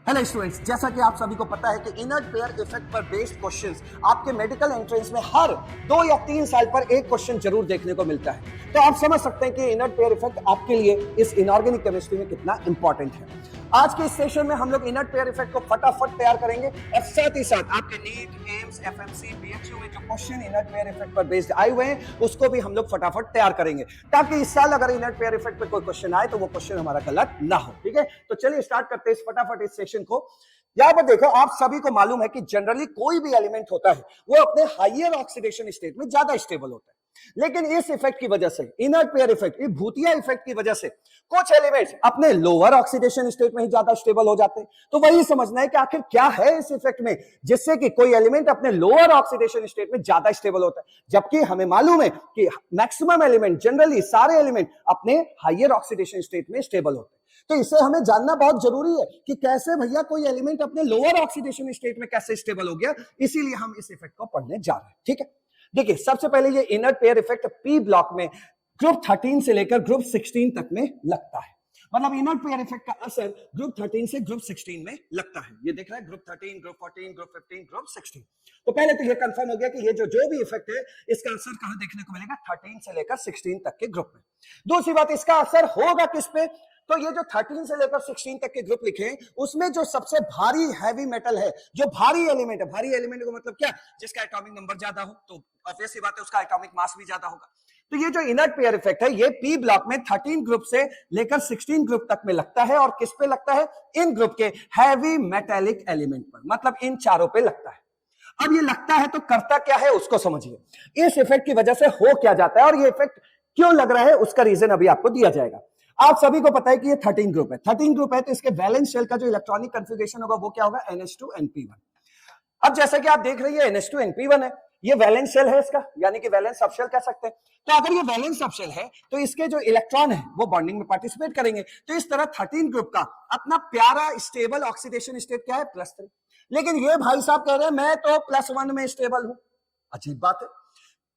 Hello students, जैसा कि आप सभी को पता है कि इनर्ट पेयर इफेक्ट पर बेस्ड क्वेश्चंस आपके मेडिकल एंट्रेंस में हर 2 या 3 साल पर एक क्वेश्चन जरूर देखने को मिलता है। तो आप समझ सकते हैं कि इनर्ट पेयर इफेक्ट आपके लिए इस इनऑर्गेनिक केमिस्ट्री में कितना इंपॉर्टेंट है। आज के इस सेशन में हम लोग इनर्ट पेयर इफेक्ट को फटाफट तैयार करेंगे और साथ ही साथ आपके नीट, एम्स, एफएमसी, बीएचयू में जो क्वेश्चन इनर्ट पेयर इफेक्ट पर बेस्ड आए हुए हैं उसको भी हम लोग फटाफट तैयार करेंगे, ताकि इस साल अगर इनर्ट पेयर इफेक्ट पर कोई क्वेश्चन आए तो वो क्वेश्चन हमारा गलत ना हो। ठीक है, तो चलिए स्टार्ट करते हैं फटाफट इस सेशन को। यहां पर देखो, आप सभी को मालूम है कि जनरली कोई भी एलिमेंट होता है वो अपने हायर ऑक्सीडेशन स्टेट में ज्यादा स्टेबल होता है, लेकिन इस इफेक्ट की वजह से, इनर्ट पेयर इफेक्ट, ये भूतिया इफेक्ट की वजह से कुछ एलिमेंट्स अपने लोअर ऑक्सीडेशन स्टेट में ही ज्यादा स्टेबल हो जाते हैं। तो वही समझना है कि आखिर क्या है इस इफेक्ट में जिससे कि कोई एलिमेंट अपने लोअर ऑक्सीडेशन स्टेट में ज्यादा स्टेबल होता है, जबकि हमें मालूम है कि मैक्सिमम एलिमेंट, जनरली सारे एलिमेंट अपने हायर ऑक्सीडेशन स्टेट में स्टेबल होते हैं। तो इसे हमें जानना बहुत जरूरी है कि कैसे भैया कोई एलिमेंट अपने लोअर ऑक्सीडेशन स्टेट में कैसे स्टेबल हो गया, इसीलिए हम इस इफेक्ट को पढ़ने जा रहे हैं। ठीक है, देखिए सबसे पहले ये inert pair effect P block में ग्रुप 13 से लेकर ग्रुप 16 तक में लगता है। मतलब इनर्ट पेयर इफेक्ट का असर ग्रुप 13 से ग्रुप 16 में लगता है। ये देख रहा है, ग्रुप 13, ग्रुप 14, ग्रुप 15, ग्रुप 16। तो पहले तो ये कंफर्म हो गया कि ये जो भी इफेक्ट है इसका असर कहां देखने को मिलेगा, 13 से लेकर 16 तक के ग्रुप में। दूसरी बात, इसका असर होगा किस पे, तो ये जो 13 से लेकर 16 तक के ग्रुप लिखे हैं उसमें जो सबसे भारी हैवी मेटल है, जो भारी एलिमेंट है, भारी एलिमेंट को मतलब क्या, जिसका एटॉमिक नंबर ज्यादा हो, तो ऑब्वियस सी बात है उसका एटॉमिक मास भी ज्यादा होगा। तो ये जो इनर्ट पेयर इफेक्ट है ये पी ब्लॉक में 13 ग्रुप से लेकर 16 ग्रुप तक में लगता है। और किस पे लगता है, इन ग्रुप के हैवी मेटेलिक एलिमेंट पर, मतलब इन चारों पे लगता है। अब ये लगता है तो करता क्या है उसको समझिए। इस इफेक्ट की वजह से हो क्या जाता है और ये इफेक्ट क्यों लग रहा है उसका रीजन अभी आपको दिया जाएगा। आप सभी को पता है कि ये 13 ग्रुप है। 13 ग्रुप है तो इसके वैलेंस शेल का जो इलेक्ट्रॉनिक कन्फिगरेशन होगा वो क्या होगा, NH2NP1। अब जैसा कि आप देख रही है NH2NP1 है, ये वैलेंस शेल है इसका, यानी कि वैलेंस सबशेल कह सकते हैं। तो अगर ये वैलेंस सबशेल है तो इसके जो इलेक्ट्रॉन है वो बॉन्डिंग में पार्टिसिपेट करेंगे। तो इस तरह 13 ग्रुप का अपना प्यारा स्टेबल ऑक्सीडेशन स्टेट क्या है, +3। लेकिन ये भाई साहब कह रहे हैं मैं तो +1 में स्टेबल हूं। अजीब बात है।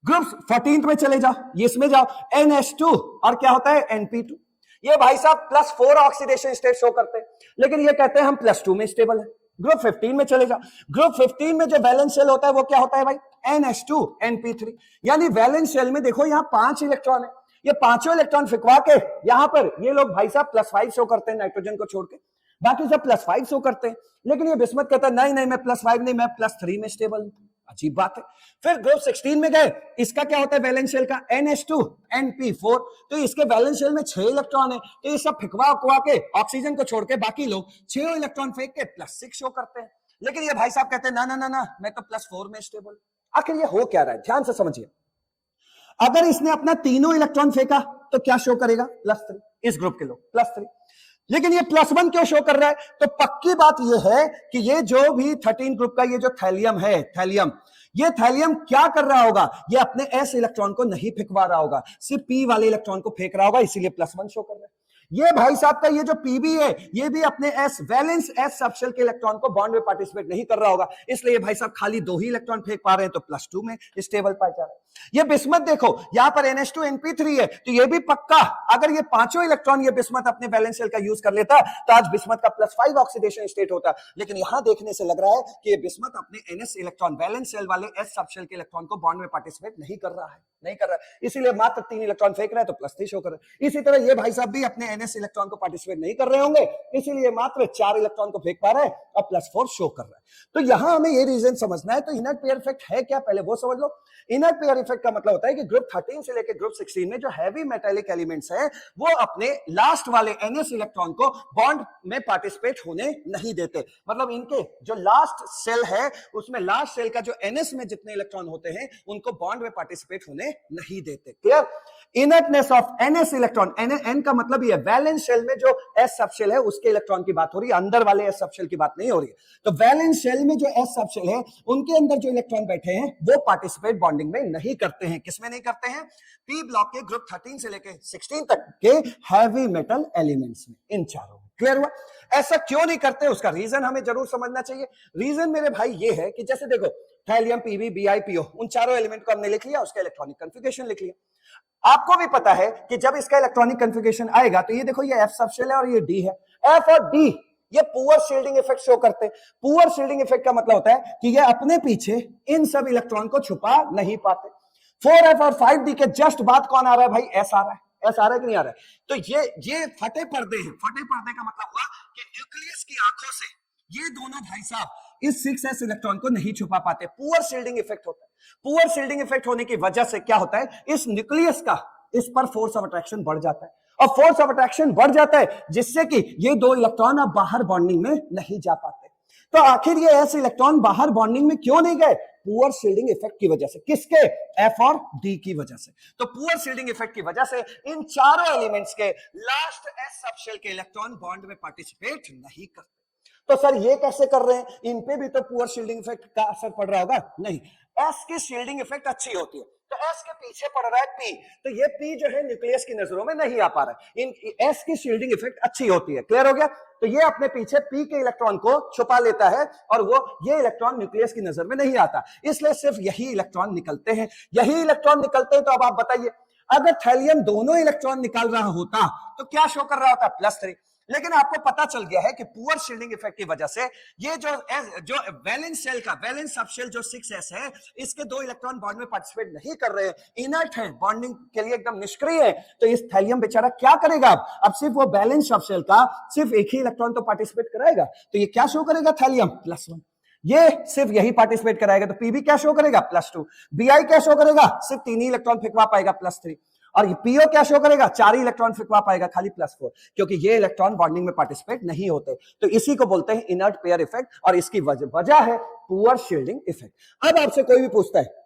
ग्रुप 14 में चले जाओ, ये इसमें जाओ, NH2 और क्या होता है NP2। ये भाई साहब +4 ऑक्सीडेशन स्टेट शो करते हैं, लेकिन ये कहते हैं हम +2 में स्टेबल है। ग्रुप 15 में चले जाओ, ग्रुप 15 में जो वैलेंस शेल होता है वो क्या होता है भाई, NH2NP3। यानी वैलेंस शेल में देखो यहाँ 5 इलेक्ट्रॉन है, ये पांचों इलेक्ट्रॉन फिकवा के यहां पर ये लोग भाई साहब +5 शो करते हैं, नाइट्रोजन को छोड़ के बाकी सब +5 शो करते हैं। लेकिन ये बिस्मत कहता है नहीं नहीं मैं +5 नहीं, मैं +3 में स्टेबल हूं। अजीब बात है। फिर ग्रुप 16 में गए, इसका क्या होता है वैलेंस शेल का, NH2NP4। तो इसके वैलेंस शेल में 6 इलेक्ट्रॉन है, तो ये सब फिकवा के ऑक्सीजन को छोड़ के बाकी लोग 6 इलेक्ट्रॉन फेंक के +6 शो करते हैं। लेकिन ये भाई साहब कहते हैं ना ना ना ना, मैं तो +4 में स्टेबल। आखिर ये हो क्या रहा है, ध्यान से समझिए। अगर इसने अपना तीनों इलेक्ट्रॉन फेंका तो क्या शो करेगा, +3। इस ग्रुप के लोग +3, लेकिन ये +1 क्यों शो कर रहा है, तो पक्की बात ये है कि ये जो भी 13 ग्रुप का ये जो थैलियम है, थैलियम, ये थैलियम क्या कर रहा होगा, ये अपने S इलेक्ट्रॉन को नहीं फेंकवा रहा होगा, सिर्फ P वाले इलेक्ट्रॉन को फेंक रहा होगा, इसीलिए +1 शो कर रहा है। ये भाई साहब का ये जो Pb है ये भी अपने S वैलेंस S सबशेल के इलेक्ट्रॉन को बॉन्ड में पार्टिसिपेट नहीं कर रहा होगा, इसलिए भाई साहब खाली 2 ही इलेक्ट्रॉन फेंक पा रहे हैं, तो +2 में स्टेबल पाया जा रहा है। ये बिस्मत देखो, यहां पर NH2NP3 है, तो ये भी पक्का अगर ये पांचों इलेक्ट्रॉन ये बिस्मत अपने वैलेंस शेल का यूज कर लेता तो आज बिस्मत का +5 ऑक्सीडेशन स्टेट होता। लेकिन यहां देखने से लग रहा है कि ये बिस्मत अपने NS इलेक्ट्रॉन, वैलेंस शेल वाले S सबशेल के इलेक्ट्रॉन को बॉन्ड में पार्टिसिपेट नहीं कर रहा है, इसीलिए मात्र 3 इलेक्ट्रॉन फेंक रहा है, तो +3 शो कर रहा है। इसी तरह ये भाई साहब भी अपने NS इलेक्ट्रॉन को पार्टिसिपेट नहीं कर रहे होंगे, इसीलिए मात्र 4 इलेक्ट्रॉन को फेंक पा रहा है और +4 शो कर रहा है। तो यहां हमें ये रीजन समझना है। तो इनर्ट पेयर इफेक्ट है क्या, पहले वो समझ लो। इनर्ट पेयर इफेक्ट का मतलब होता है कि ग्रुप 13 से लेकर ग्रुप 16 में जो हैवी मेटेलिक एलिमेंट्स हैं वो अपने लास्ट वाले NS इलेक्ट्रॉन को बॉन्ड में पार्टिसिपेट होने नहीं देते। मतलब इनके जो लास्ट सेल है उसमें लास्ट सेल का जो NS में जितने इलेक्ट्रॉन होते हैं उनको बॉन्ड में पार्टिसिपेट होने नहीं देते। Clear. Inertness of NS electron, N का मतलब ये वैलेंस शेल में जो S सबशेल है उसके इलेक्ट्रॉन की बात हो रही है, अंदर वाले S सबशेल की बात नहीं हो रही है। तो वैलेंस शेल में जो S सबशेल है उनके अंदर जो इलेक्ट्रॉन बैठे हैं वो पार्टिसिपेट बॉन्डिंग में नहीं करते हैं। किसमें नहीं करते हैं, P ब्लॉक के ग्रुप 13 से लेकर 16 तक के हैवी मेटल एलिमेंट्स में, इन चारों में। क्लियर हुआ। ऐसा क्यों नहीं करते उसका रीजन हमें जरूर समझना चाहिए। रीजन मेरे भाई ये है कि जैसे देखो थैलियम, Pb, Bi, Po, उन चारों एलिमेंट को हमने लिख लिया, उसका इलेक्ट्रॉनिक कन्फिगरेशन लिख लिया। आपको भी पता है कि जब इसका इलेक्ट्रॉनिक कन्फिगरेशन आएगा तो ये देखो ये F सबशेल है और ये D है। F और D ये पुअर शील्डिंग इफेक्ट शो करते हैं। पुअर शील्डिंग इफेक्ट का मतलब होता है कि ये अपने पीछे इन सब इलेक्ट्रॉन को छुपा नहीं पाते। 4f और 5d के जस्ट बाद कौन आ रहा है भाई? s आ रहा है। एस आ रहा है कि नहीं आ रहा है? तो ये फटे पर्दे हैं। फटे पर्दे का मतलब हुआ कि न्यूक्लियस की आंखों से ये दोनों भाई साहब इस 6s इलेक्ट्रॉन को नहीं छुपा पाते। पुअर शील्डिंग इफेक्ट होता है। पुअर शील्डिंग इफेक्ट होने की वजह से क्या होता है, इस न्यूक्लियस का इस पर फोर्स ऑफ अट्रैक्शन बढ़ जाता है, और फोर्स ऑफ अट्रैक्शन बढ़ जाता है जिससे कि ये दो इलेक्ट्रॉन अब बाहर बॉन्डिंग में नहीं जा पाते। तो आखिर ये ऐसे इलेक्ट्रॉन बाहर बॉन्डिंग में क्यों नहीं गए? पुअर शील्डिंग इफेक्ट की वजह से। किसके? एफ और डी की वजह से। तो पुअर शील्डिंग इफेक्ट की वजह से इन चारों एलिमेंट्स के लास्ट एस सबशेल के इलेक्ट्रॉन बॉन्ड में पार्टिसिपेट नहीं करते। तो सर ये कैसे कर रहे हैं? इन पे भी तो पुअर शील्डिंग इफेक्ट का असर पड़ रहा होगा? नहीं, एस की शील्डिंग इफेक्ट अच्छी होती है, तो एस के पीछे पड़ रहा है पी, तो ये पी जो है न्यूक्लियस की नजरों में नहीं आ पा रहा है। इन एस की शील्डिंग इफेक्ट अच्छी होती है। क्लियर हो गया? तो ये अपने पीछे पी के इलेक्ट्रॉन को छुपा लेता है और वो ये इलेक्ट्रॉन न्यूक्लियस की नजर में नहीं आता, इसलिए सिर्फ यही इलेक्ट्रॉन निकलते हैं। यही इलेक्ट्रॉन निकलते हैं। तो अब आप बताइए, अगर थैलियम दोनों इलेक्ट्रॉन निकाल रहा होता तो क्या शो कर रहा होता? +3। लेकिन आपको पता चल गया है कि पुअर शील्डिंग इफेक्ट की वजह से ये जो वैलेंस शेल का वैलेंस सबशेल जो 6s है, इसके दो इलेक्ट्रॉन बॉन्ड में पार्टिसिपेट नहीं कर रहे हैं, इनर्ट है, बॉन्डिंग के लिए एकदम निष्क्रिय है। तो इस थैलियम बेचारा क्या करेगा? अब सिर्फ वो वैलेंस सबशेल का सिर्फ एक ही इलेक्ट्रॉन तो पार्टिसिपेट कराएगा, तो ये क्या शो करेगा? थैलियम +1। ये सिर्फ यही पार्टिसिपेट कराएगा, तो पीबी क्या शो करेगा? +2। बीआई क्या शो करेगा? सिर्फ 3 ही इलेक्ट्रॉन फेंकवा पाएगा, +3। और ये पीओ क्या शो करेगा? 4 ही इलेक्ट्रॉन फेंकवा पाएगा, खाली +4, क्योंकि ये इलेक्ट्रॉन बॉन्डिंग में पार्टिसिपेट नहीं होते। तो इसी को बोलते हैं इनर्ट पेयर इफेक्ट, और इसकी वजह है पुअर शील्डिंग इफेक्ट। अब आपसे कोई भी पूछता है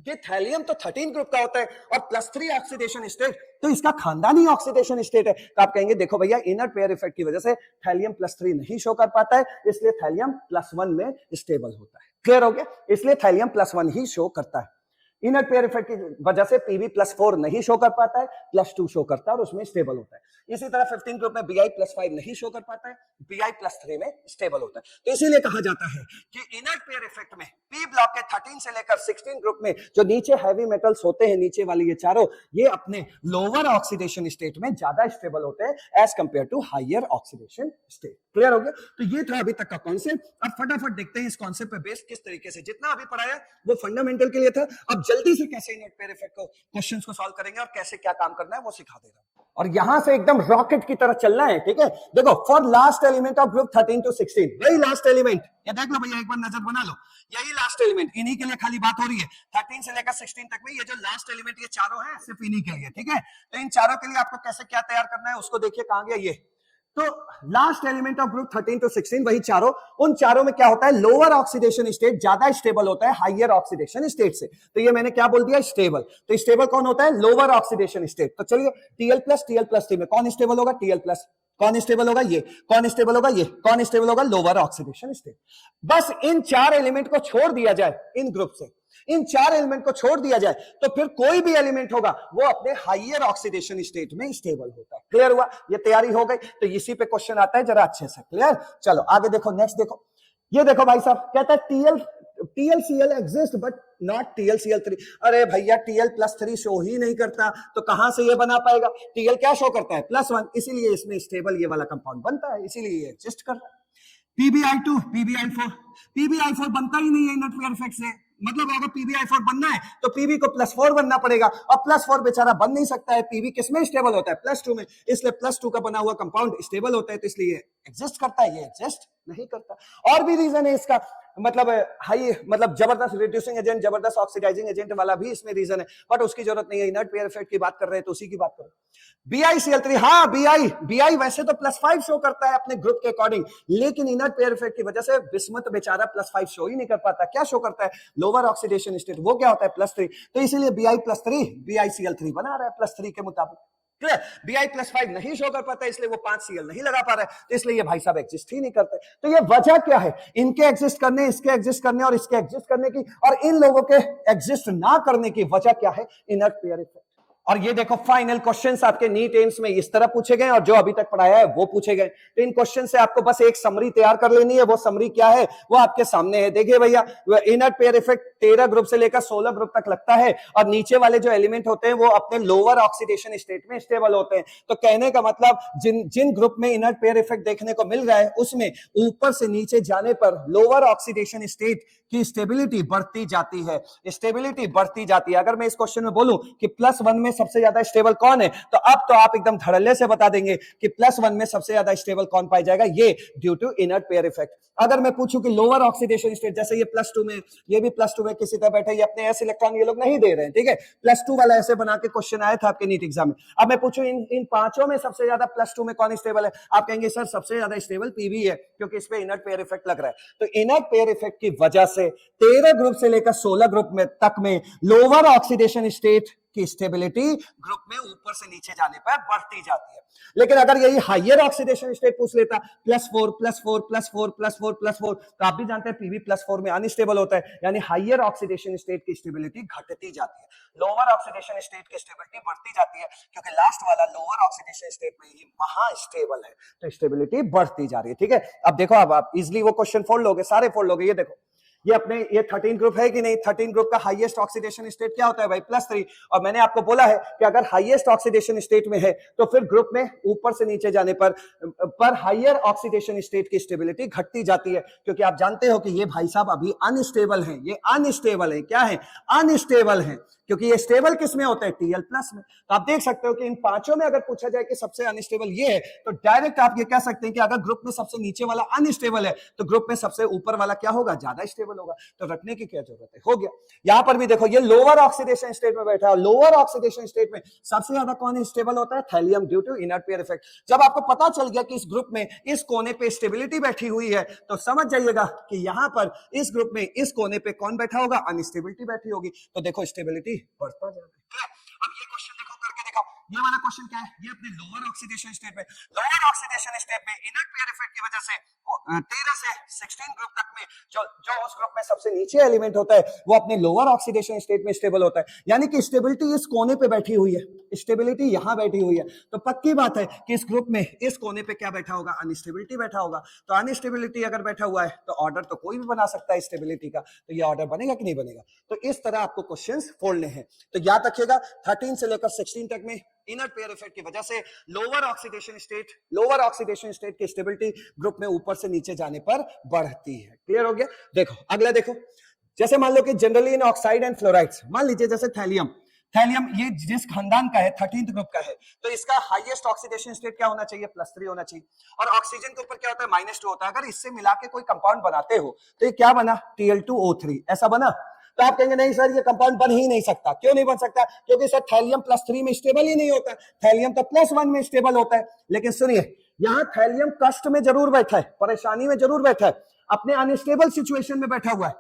कि थैलियम तो 13 ग्रुप का होता है और +3 ऑक्सीडेशन स्टेट, तो इसका खानदानी ऑक्सीडेशन स्टेट है, तो आप कहेंगे देखो भैया, इनर्ट पेयर इफेक्ट की वजह से थैलियम +3 नहीं शो कर पाता है, इसलिए थैलियम +1 में स्टेबल होता है। क्लियर हो गया? इसलिए थैलियम +1 ही शो करता है। इनर्ट पेयर इफेक्ट की वजह से पीबी +4 नहीं शो कर पाता है, +2 शो करता है और उसमें स्टेबल होता है। इसी तरह 15 ग्रुप में Bi +5 नहीं शो कर पाता है, Bi +3 में स्टेबल होता है। तो इसीलिए कहा जाता है कि इनर्ट पेयर इफेक्ट में पी ब्लॉक के 13 से लेकर 16 ग्रुप में जो नीचे हैवी मेटल्स होते हैं, नीचे वाले ये चारों, ये अपने लोअर ऑक्सीडेशन स्टेट में ज्यादा स्टेबल होते हैं as compared to higher oxidation state. Clear हो गया? तो ये था अभी तक का कॉन्सेप्ट। अब फटाफट देखते हैं इस कॉन्सेप्ट पे बेस्ड किस तरीके से, जितना अभी पढ़ाया वो फंडामेंटल के लिए था, अब जल्दी से कैसे इनर्ट पेयर इफेक्ट को क्वेश्चंस को सॉल्व करेंगे और कैसे क्या काम करना है वो सिखा दे रहा हूं, और यहां से एकदम रॉकेट की तरह चलना है। ठीक है, देखो, for last element of group 13 to 16, वही लास्ट एलिमेंट, ये देख लो भैया, एक बार नजर बना लो, यही लास्ट एलिमेंट, इन्हीं के लिए खाली बात हो रही है। 13 से लेकर 16 तक में ये जो लास्ट एलिमेंट, ये चारों हैं सिर्फ इन्हीं के लिए। ठीक है, तो इन चारों के लिए आपको कैसे क्या तैयार करना है उसको देखिए, कहां गया ये। तो last element of group 13 to 16, वही चारों, उन चारों में क्या होता है? लोअर ऑक्सीडेशन स्टेट ज्यादा स्टेबल होता है हायर ऑक्सीडेशन स्टेट से। तो ये मैंने क्या बोल दिया? स्टेबल। तो स्टेबल कौन होता है? Lower oxidation state. तो चलिए, Tl+Tl+3 में कौन स्टेबल होगा? Tl+। कौन स्टेबल होगा? ये। कौन स्टेबल होगा? ये। कौन स्टेबल होगा? Lower oxidation state. बस इन 4 एलिमेंट को छोड़ दिया जाए इन ग्रुप से, इन 4 एलिमेंट को छोड़ दिया जाए, तो फिर कोई भी एलिमेंट होगा वो अपने हायर ऑक्सीडेशन स्टेट में स्टेबल होता है। क्लियर हुआ? ये तैयारी हो गई। तो इसी पे क्वेश्चन आता है जरा अच्छे से। क्लियर? चलो आगे देखो, नेक्स्ट देखो, ये देखो भाई साहब, कहता है TlCl exist but not TlCl3। अरे भैया, Tl+3 शो ही नहीं करता, तो कहां से ये बना पाएगा? Tl क्या शो करता है? +1, इसीलिए इसमें स्टेबल ये वाला कंपाउंड बनता है, इसीलिए ये एग्जिस्ट कर रहा है। PbI2, PbI4 बनता ही नहीं है इनर्ट पेयर इफेक्ट से। मतलब अगर PbI4 बनना है तो Pb को +4 बनना पड़ेगा, और +4 बेचारा बन नहीं सकता है। Pb किसमें स्टेबल होता है? +2 में, इसलिए +2 का बना हुआ कंपाउंड स्टेबल होता है, तो इसलिए एग्जिस्ट करता है, ये एग्जिस्ट नहीं करता। और भी रीजन है इसका, मतलब हाई, मतलब जबरदस्त रिड्यूसिंग एजेंट, जबरदस्त ऑक्सीडाइजिंग एजेंट वाला भी इसमें रीजन है, बट उसकी जरूरत नहीं है। इनर्ट पेयर इफेक्ट की बात कर रहे हैं तो उसी की बात करो। BiCl3, हाँ Bi वैसे तो +5 शो करता है अपने ग्रुप के अकॉर्डिंग, लेकिन इनर्ट पेयर इफेक्ट की वजह से बिस्मत बेचारा +5 शो ही नहीं कर पाता। क्या शो करता है? लोअर ऑक्सीडेशन स्टेट, वो क्या होता है? +3। तो इसीलिए Bi+3 BiCl3 बना रहा है +3 के मुताबिक। क्लियर? Bi+5 नहीं शो कर पाता, इसलिए वो 5 Cl नहीं लगा पा रहा है, तो इसलिए ये भाई साहब एग्जिस्ट ही नहीं करते। तो ये वजह क्या है? इनके एग्जिस्ट करने, इसके एग्जिस्ट करने और इसके एग्जिस्ट करने की, और इन लोगों के एग्जिस्ट ना करने की वजह क्या है? Inert pair effect. और ये देखो फाइनल क्वेश्चंस आपके नीट एम्स में इस तरह पूछे गए और जो अभी तक पढ़ाया है वो पूछे गए। तो इन क्वेश्चन से आपको बस एक समरी तैयार कर लेनी है। वो समरी क्या है वो आपके सामने है। देखिए भैया, इनर्ट पेयर इफेक्ट 13 ग्रुप से लेकर 16 ग्रुप तक लगता है और नीचे वाले जो एलिमेंट होते हैं वो अपने लोअर ऑक्सीडेशन स्टेट में स्टेबल होते हैं। तो कहने का मतलब जिन ग्रुप में इनर्ट पेयर इफेक्ट देखने को मिल रहा है उसमें ऊपर से नीचे जाने पर लोअर ऑक्सीडेशन स्टेट की स्टेबिलिटी बढ़ती जाती है, स्टेबिलिटी बढ़ती जाती है। अगर मैं इस क्वेश्चन में बोलूं कि +1 में सबसे ज्यादा स्टेबल कौन है, तो अब तो आप एकदम धड़ल्ले से बता देंगे कि +1 में सबसे ज्यादा स्टेबल कौन पाया जाएगा, ये due to inert pair effect. अगर मैं पूछूं कि लोअर ऑक्सीडेशन स्टेट, जैसे ये +2 में, ये भी +2 में किसी तरह बैठे, ये अपने एस इलेक्ट्रॉन ये लोग नहीं दे रहे हैं, ठीक है, +2 वाला ऐसे बना के क्वेश्चन आया था आपके नीट एग्जाम में। अब मैं पूछूं इन पांचों में सबसे ज्यादा +2 में कौन स्टेबल है, आप कहेंगे सर सबसे ज्यादा स्टेबल पीबी है क्योंकि इस पे इनर्ट पेयर इफेक्ट लग रहा है। तो इनर्ट पेयर इफेक्ट की वजह से 13 ग्रुप से लेकर 16 ग्रुप में तक में लोअर ऑक्सीडेशन स्टेट की स्टेबिलिटी ग्रुप में ऊपर से नीचे जाने पर बढ़ती जाती है। लेकिन अगर यही हायर ऑक्सीडेशन स्टेट पूछ लेता +4 +4 +4 +4 +4, तो आप भी जानते हैं पीवी +4 में अनस्टेबल होता है, यानी हायर ऑक्सीडेशन स्टेट की स्टेबिलिटी घटती जाती है, लोअर ऑक्सीडेशन स्टेट की स्टेबिलिटी बढ़ती जाती है, क्योंकि लास्ट वाला लोअर ऑक्सीडेशन स्टेट में ही महा स्टेबल है, तो स्टेबिलिटी बढ़ती जा रही है। ठीक है, अब देखो, अब आप इजिली वो क्वेश्चन फोड़ लोगे, सारे फोड़ लोगे। ये देखो, ये 13 ग्रुप है कि नहीं, 13 ग्रुप का हाईएस्ट ऑक्सीडेशन स्टेट क्या होता है भाई, +3। और मैंने आपको बोला है कि अगर हाईएस्ट ऑक्सीडेशन स्टेट में है तो फिर ग्रुप में ऊपर से नीचे जाने पर हाईयर ऑक्सीडेशन स्टेट की स्टेबिलिटी घटती जाती है, क्योंकि आप जानते हो कि ये भाई साहब अभी अनस्टेबल हैं, ये अनस्टेबल है, क्या है, अनस्टेबल है, क्योंकि ये स्टेबल किस में होता है, Tl+ में। तो आप देख सकते हो कि इन पांचों में अगर पूछा जाए कि सबसे अनस्टेबल ये है, तो डायरेक्ट आप ये कह सकते हैं कि अगर ग्रुप में सबसे नीचे वाला अनस्टेबल है तो ग्रुप में सबसे ऊपर वाला क्या होगा, ज्यादा स्टेबल होगा। तो रखने की क्या जरूरत है, हो गया। यहां पर भी देखो, ये लोअर ऑक्सीडेशन स्टेट में बैठा है, लोअर ऑक्सीडेशन स्टेट में सबसे ज्यादा कौन स्टेबल होता है, thallium, due to inert pair effect. जब आपको पता चल गया कि इस ग्रुप में इस कोने पे स्टेबिलिटी बैठी हुई है, तो समझ जाइएगा कि यहां पर इस ग्रुप में इस कोने पे कौन बैठा होगा, अनस्टेबिलिटी बैठी होगी। तो देखो स्टेबिलिटी बढ़ता जा रहा है। अब ये क्वेश्चन देखो, करके दिखाओ, ये वाला क्वेश्चन क्या है, ये अपने लोअर ऑक्सीडेशन स्टेट में, लोअर ऑक्सीडेशन स्टेट में इनर्ट पेयर इफेक्ट की वजह से 13 से 16 ग्रुप तक में जो उस ग्रुप में सबसे नीचे एलिमेंट होता है वो अपने लोअर ऑक्सीडेशन स्टेट में स्टेबल होता है, यानी कि स्टेबिलिटी इस कोने पे बैठी हुई है, स्टेबिलिटी यहां बैठी हुई है। तो पक्की बात है कि इस ग्रुप में इस कोने पे क्या बैठा होगा, अनस्टेबिलिटी बैठा होगा। तो अनस्टेबिलिटी अगर बैठा हुआ है तो ऑर्डर तो कोई भी बना सकता है स्टेबिलिटी का, तो ये ऑर्डर बनेगा कि नहीं बनेगा। तो इस तरह आपको क्वेश्चंस फोड़ने हैं। तो याद रखिएगा 13 से लेकर 16 तक में इनर्ट पेयर इफेक्ट की वजह से लोअर ऑक्सीडेशन स्टेट की स्टेबिलिटी ग्रुप में ऊपर से नीचे जाने पर बढ़ती है। क्लियर हो गया। देखो अगला, देखो जैसे मान लो कि generally in oxide and fluorides, मान लीजिए जैसे थैलियम ये जिस खानदान का है, 13th ग्रुप का है, तो इसका हाईएस्ट ऑक्सीडेशन स्टेट क्या होना चाहिए, +3 होना चाहिए। और ऑक्सीजन के ऊपर क्या होता है, -2 होता है। अगर इससे मिला के कोई कंपाउंड बनाते हो तो ये क्या बना, Tl2O3, ऐसा बना। तो आप कहेंगे नहीं सर ये कंपाउंड बन ही नहीं सकता। क्यों नहीं बन सकता, क्योंकि सर थैलियम +3 में स्टेबल ही नहीं होता, थैलियम तो +1 में स्टेबल होता है। लेकिन सुनिए, यहां थैलियम कष्ट में जरूर बैठा है, परेशानी में जरूर बैठा है, अपने अनस्टेबल सिचुएशन में बैठा हुआ है,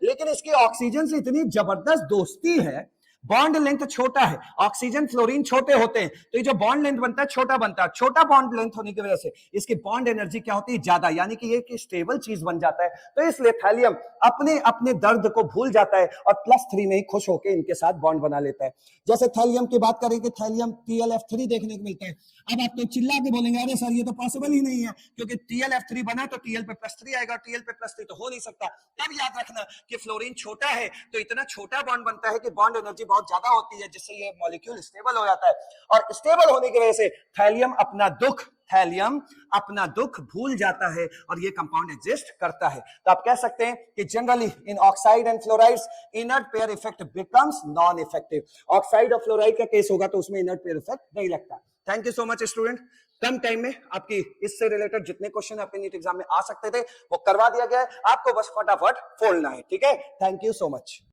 लेकिन इसकी ऑक्सीजन से इतनी जबरदस्त दोस्ती है, बॉन्ड लेंथ छोटा है, ऑक्सीजन फ्लोरीन छोटे होते हैं, तो ये जो बॉन्ड लेंथ बनता है छोटा बनता है, छोटा बॉन्ड लेंथ होने की वजह से इसकी बॉन्ड एनर्जी क्या होती है, ज्यादा, यानी कि ये कि स्टेबल चीज बन जाता है। तो इसलिए थैलियम अपने अपने दर्द को भूल जाता है और +3 में ही खुश होकर इनके साथ बॉन्ड बना लेता है। जैसे थैलियम की बात करें कि थैलियम TlF3 देखने को मिलता है। अब आप तो चिल्ला के बोलेंगे अरे सर ये तो पॉसिबल ही नहीं है, क्योंकि TlF3 बना तो Tl पे +3 आएगा, Tl पे +3 तो हो नहीं सकता। तब याद रखना कि फ्लोरीन छोटा है तो इतना छोटा बॉन्ड बनता है कि बॉन्ड एनर्जी बहुत ज्यादा होती है, जिससे ये मॉलिक्यूल स्टेबल हो जाता है। और स्टेबल होने की वजह से थैलियम अपना दुख भूल जाता है और ये कंपाउंड एग्जिस्ट करता है। तो आप कह सकते हैं कि generally in oxide and fluorides inert pair effect becomes non effective. Oxide और फ्लोराइड का केस होगा तो उसमें इनर्ट पेयर इफेक्ट नहीं लगता। Thank you so much student. Come time में आपकी इससे रिलेटेड जितने क्वेश्चन आपके नीट एग्जाम में आ सकते थे वो करवा दिया गया है, आपको बस फटाफट फोड़ना है। ठीक है, थैंक यू सो मच।